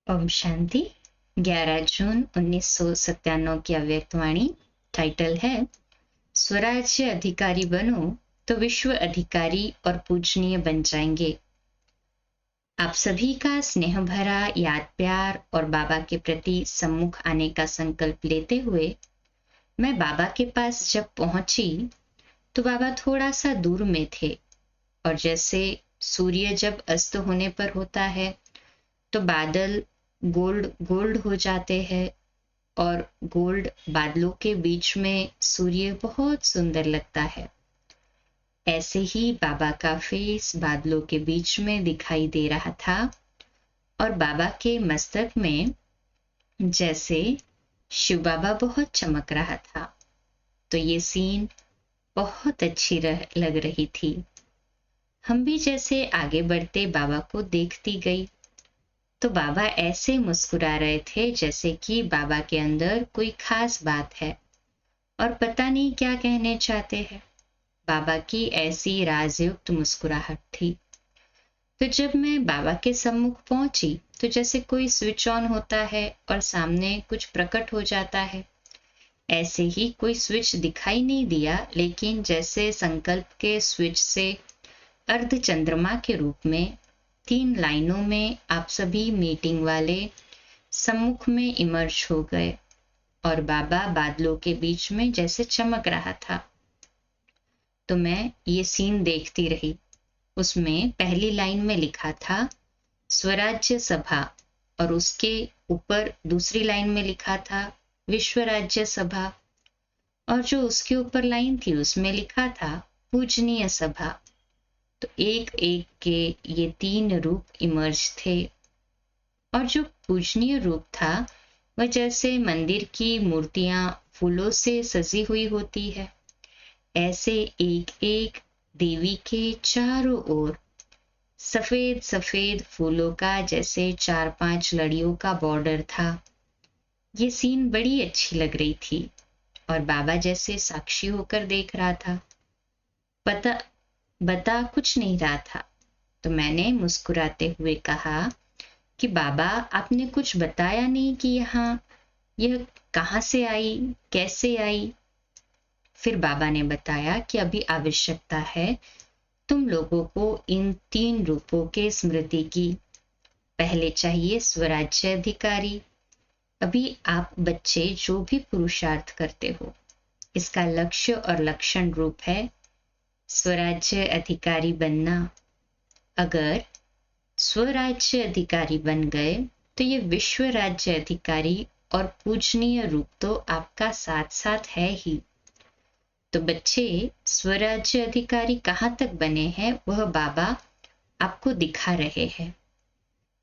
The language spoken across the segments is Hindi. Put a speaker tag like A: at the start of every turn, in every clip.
A: ओम शांति। 11 जून 1997 की अव्यक्तवाणी। टाइटल है स्वराज्य अधिकारी बनो तो विश्व अधिकारी और पूजनीय बन जाएंगे। आप सभी का स्नेह भरा याद प्यार और बाबा के प्रति सम्मुख आने का संकल्प लेते हुए मैं बाबा के पास जब पहुंची तो बाबा थोड़ा सा दूर में थे और जैसे सूर्य जब अस्त होने पर होता है तो बादल गोल्ड गोल्ड हो जाते हैं और गोल्ड बादलों के बीच में सूर्य बहुत सुंदर लगता है। ऐसे ही बाबा का फेस बादलों के बीच में दिखाई दे रहा था और बाबा के मस्तक में जैसे शिव बाबा बहुत चमक रहा था। तो ये सीन बहुत अच्छी लग रही थी। हम भी जैसे आगे बढ़ते बाबा को देखती गई तो बाबा ऐसे मुस्कुरा रहे थे जैसे कि बाबा के अंदर कोई खास बात है और पता नहीं क्या कहने चाहते हैं। बाबा की ऐसी राजयुक्त मुस्कुराहट थी। तो जब मैं बाबा के सम्मुख पहुंची तो जैसे कोई स्विच ऑन होता है और सामने कुछ प्रकट हो जाता है, ऐसे ही कोई स्विच दिखाई नहीं दिया, लेकिन जैसे संकल्प के स्विच से अर्ध चंद्रमा के रूप में 3 लाइनों में आप सभी मीटिंग वाले सम्मुख में इमर्ज हो गए और बाबा बादलों के बीच में जैसे चमक रहा था। तो मैं ये सीन देखती रही। उसमें पहली लाइन में लिखा था स्वराज्य सभा और उसके ऊपर दूसरी लाइन में लिखा था विश्व राज्य सभा और जो उसके ऊपर लाइन थी उसमें लिखा था पूजनीय सभा। तो एक एक के ये 3 रूप इमर्ज थे और जो पूजनीय रूप था वह जैसे मंदिर की मूर्तियां फूलों से सजी हुई होती है, ऐसे एक एक देवी के चारों ओर सफेद सफेद फूलों का जैसे 4-5 लड़ियों का बॉर्डर था। ये सीन बड़ी अच्छी लग रही थी और बाबा जैसे साक्षी होकर देख रहा था। बता कुछ नहीं रहा था। तो मैंने मुस्कुराते हुए कहा कि बाबा आपने कुछ बताया नहीं कि यह कहाँ से आई, कैसे आई। फिर बाबा ने बताया कि अभी आवश्यकता है तुम लोगों को इन 3 रूपों के स्मृति की। पहले चाहिए स्वराज्य अधिकारी। अभी आप बच्चे जो भी पुरुषार्थ करते हो, इसका लक्ष्य और लक्षण रूप है स्वराज्य अधिकारी बनना। अगर स्वराज्य अधिकारी बन गए तो ये विश्व राज्य अधिकारी और पूजनीय रूप तो आपका साथ साथ है ही। तो बच्चे स्वराज्य अधिकारी कहाँ तक बने हैं वह बाबा आपको दिखा रहे हैं।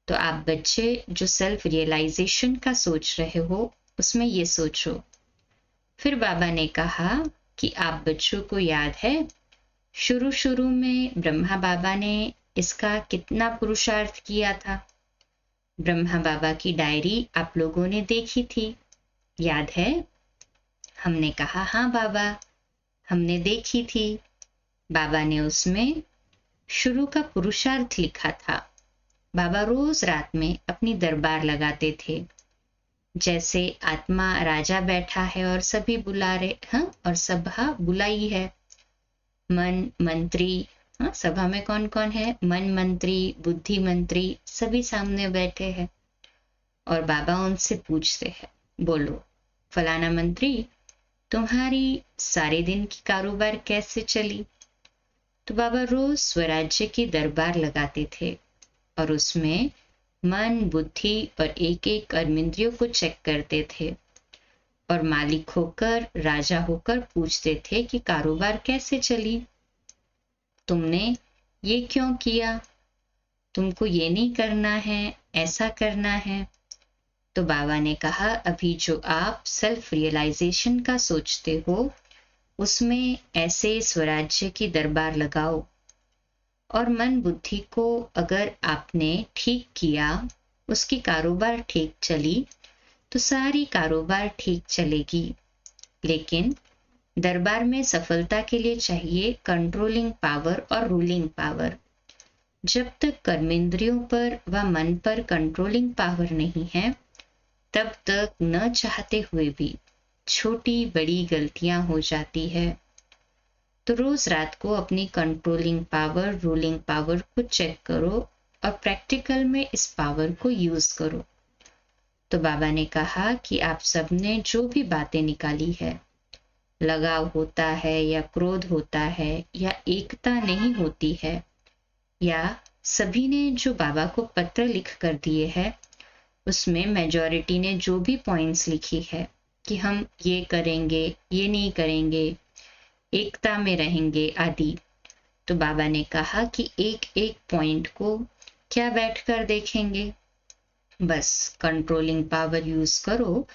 A: तो आप बच्चे जो सेल्फ रियलाइजेशन का सोच रहे हो उसमें ये सोचो। फिर बाबा ने कहा कि आप बच्चों को याद है शुरू शुरू में ब्रह्मा बाबा ने इसका कितना पुरुषार्थ किया था। ब्रह्मा बाबा की डायरी आप लोगों ने देखी थी, याद है? हमने कहा हाँ बाबा, हमने देखी थी। बाबा ने उसमें शुरू का पुरुषार्थ लिखा था। बाबा रोज रात में अपनी दरबार लगाते थे, जैसे आत्मा राजा बैठा है और सभी बुला रहे हैं और सभा बुलाई है। मन मंत्री, हाँ सभा में कौन कौन है? मन मंत्री, बुद्धि मंत्री सभी सामने बैठे हैं और बाबा उनसे पूछते हैं, बोलो फलाना मंत्री, तुम्हारी सारे दिन की कारोबार कैसे चली? तो बाबा रोज स्वराज्य की दरबार लगाते थे और उसमें मन बुद्धि और एक एक कर्मेंद्रियों को चेक करते थे और मालिक होकर राजा होकर पूछते थे कि कारोबार कैसे चली, तुमने ये क्यों किया, तुमको ये नहीं करना है, ऐसा करना है। तो बाबा ने कहा अभी जो आप सेल्फ रियलाइजेशन का सोचते हो उसमें ऐसे स्वराज्य की दरबार लगाओ और मन बुद्धि को अगर आपने ठीक किया, उसकी कारोबार ठीक चली तो सारी कारोबार ठीक चलेगी। लेकिन दरबार में सफलता के लिए चाहिए कंट्रोलिंग पावर और रूलिंग पावर। जब तक कर्मेंद्रियों पर व मन पर कंट्रोलिंग पावर नहीं है, तब तक न चाहते हुए भी छोटी बड़ी गलतियां हो जाती है। तो रोज रात को अपनी कंट्रोलिंग पावर, रूलिंग पावर को चेक करो और प्रैक्टिकल में इस पावर को यूज करो। तो बाबा ने कहा कि आप सबने जो भी बातें निकाली है, लगाव होता है या क्रोध होता है या एकता नहीं होती है, या सभी ने जो बाबा को पत्र लिख कर दिए हैं, उसमें मेजॉरिटी ने जो भी पॉइंट्स लिखी है कि हम ये करेंगे, ये नहीं करेंगे, एकता में रहेंगे आदि, तो बाबा ने कहा कि एक एक पॉइंट को क्या बैठकर देखेंगे, बस कंट्रोलिंग पावर यूज करो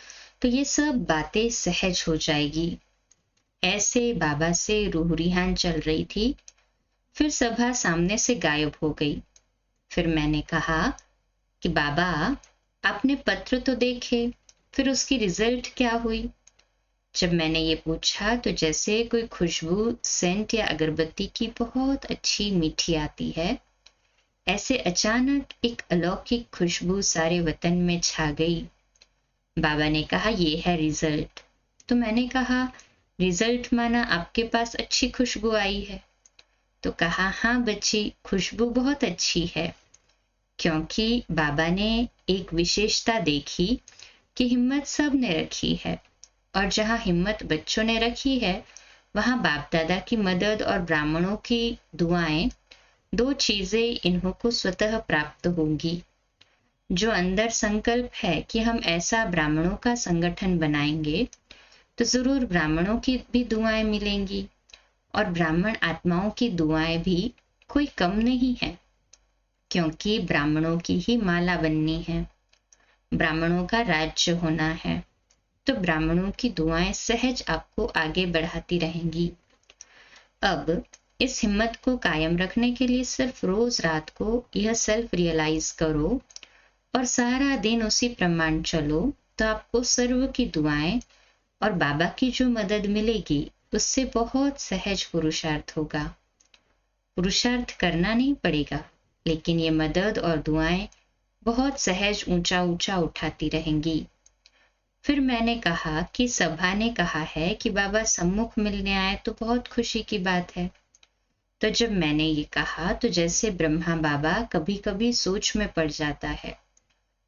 A: तो ये सब बातें सहज हो जाएगी। ऐसे बाबा से रूह रिहान चल रही थी। फिर सभा सामने से गायब हो गई। फिर मैंने कहा कि बाबा, आपने पत्र तो देखे, फिर उसकी रिजल्ट क्या हुई? जब मैंने ये पूछा तो जैसे कोई खुशबू, सेंट या अगरबत्ती की बहुत अच्छी मीठी आती है, ऐसे अचानक एक अलौकिक खुशबू सारे वतन में छा गई। बाबा ने कहा, ये है रिजल्ट। तो मैंने कहा, रिजल्ट माना आपके पास अच्छी खुशबू आई है? तो कहा, हाँ बच्ची, खुशबू बहुत अच्छी है, क्योंकि बाबा ने एक विशेषता देखी कि हिम्मत सब ने रखी है, और जहाँ हिम्मत बच्चों ने रखी है, वहाँ बाप दादा की मदद और ब्राह्मणों की दुआएं, दो चीजें इन्हों को स्वतः प्राप्त होंगी। जो अंदर संकल्प है कि हम ऐसा ब्राह्मणों का संगठन बनाएंगे, तो जरूर ब्राह्मणों की भी दुआएं मिलेंगी, और ब्राह्मण आत्माओं की दुआएं भी कोई कम नहीं है, क्योंकि ब्राह्मणों की ही माला बननी है, ब्राह्मणों का राज्य होना है। तो ब्राह्मणों की दुआएं सहज आपको आगे बढ़ाती रहेंगी। अब इस हिम्मत को कायम रखने के लिए सिर्फ रोज रात को यह सेल्फ रियलाइज करो और सारा दिन उसी प्रमाण चलो, तो आपको सर्व की दुआएं और बाबा की जो मदद मिलेगी, उससे बहुत सहज पुरुषार्थ होगा। पुरुषार्थ करना नहीं पड़ेगा, लेकिन ये मदद और दुआएं बहुत सहज ऊंचा ऊंचा उठाती रहेंगी। फिर मैंने कहा कि सभा ने कहा है कि बाबा सम्मुख मिलने आए तो बहुत खुशी की बात है। तो जब मैंने ये कहा तो जैसे ब्रह्मा बाबा कभी कभी सोच में पड़ जाता है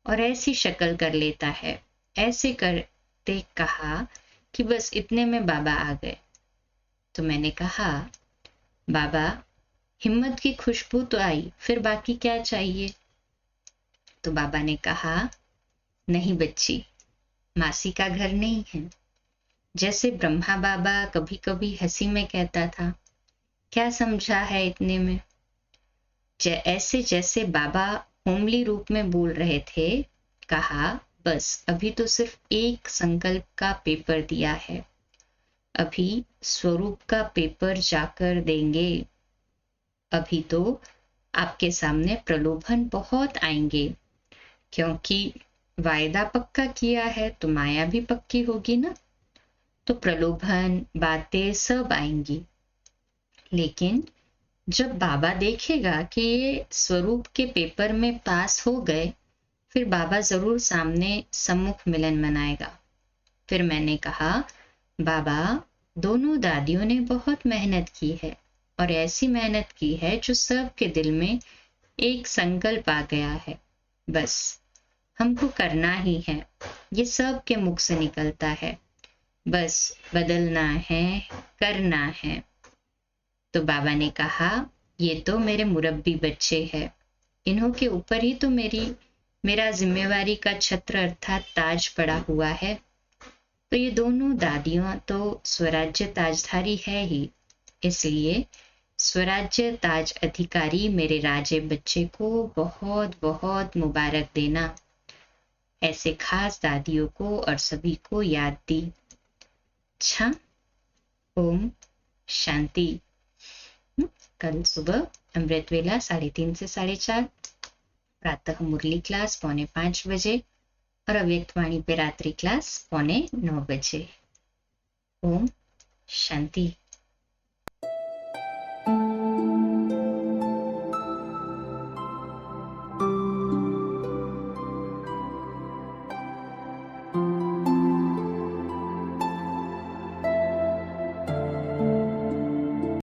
A: और ऐसी शक्ल कर लेता है, ऐसे करते कहा कि बस इतने में बाबा आ गए। तो मैंने कहा, बाबा, हिम्मत की खुशबू तो आई, फिर बाकी क्या चाहिए? तो बाबा ने कहा, नहीं बच्ची, मासी का घर नहीं है। जैसे ब्रह्मा बाबा कभी कभी हंसी में कहता था, क्या समझा है इतने में? ऐसे जैसे बाबा होमली रूप में बोल रहे थे, कहा, बस अभी तो सिर्फ एक संकल्प का पेपर दिया है, अभी स्वरूप का पेपर जाकर देंगे। अभी तो आपके सामने प्रलोभन बहुत आएंगे, क्योंकि वायदा पक्का किया है तो माया भी पक्की होगी ना। तो प्रलोभन, बातें सब आएंगी, लेकिन जब बाबा देखेगा कि ये स्वरूप के पेपर में पास हो गए, फिर बाबा जरूर सामने सम्मुख मिलन मनाएगा। फिर मैंने कहा, बाबा, दोनों दादियों ने बहुत मेहनत की है, और ऐसी मेहनत की है जो सबके दिल में एक संकल्प आ गया है, बस हमको करना ही है। ये सब के मुख से निकलता है, बस बदलना है, करना है। तो बाबा ने कहा, ये तो मेरे मुरब्बी बच्चे हैं, इन्हों के ऊपर ही तो मेरा जिम्मेवारी का छत्र अर्थात ताज पड़ा हुआ है। तो ये दोनों दादियां तो स्वराज्य ताजधारी है ही, इसलिए स्वराज्य ताज अधिकारी मेरे राजे बच्चे को बहुत बहुत मुबारक देना। ऐसे खास दादियों को और सभी को याद दी। अच्छा, ओम शांति। कल सुबह अमृत वेला 3:30 से 4:30, प्रातः मुरली क्लास 4:45 बजे और अव्यक्त वाणी पे रात्रि क्लास 8:45 बजे। ओम शांति।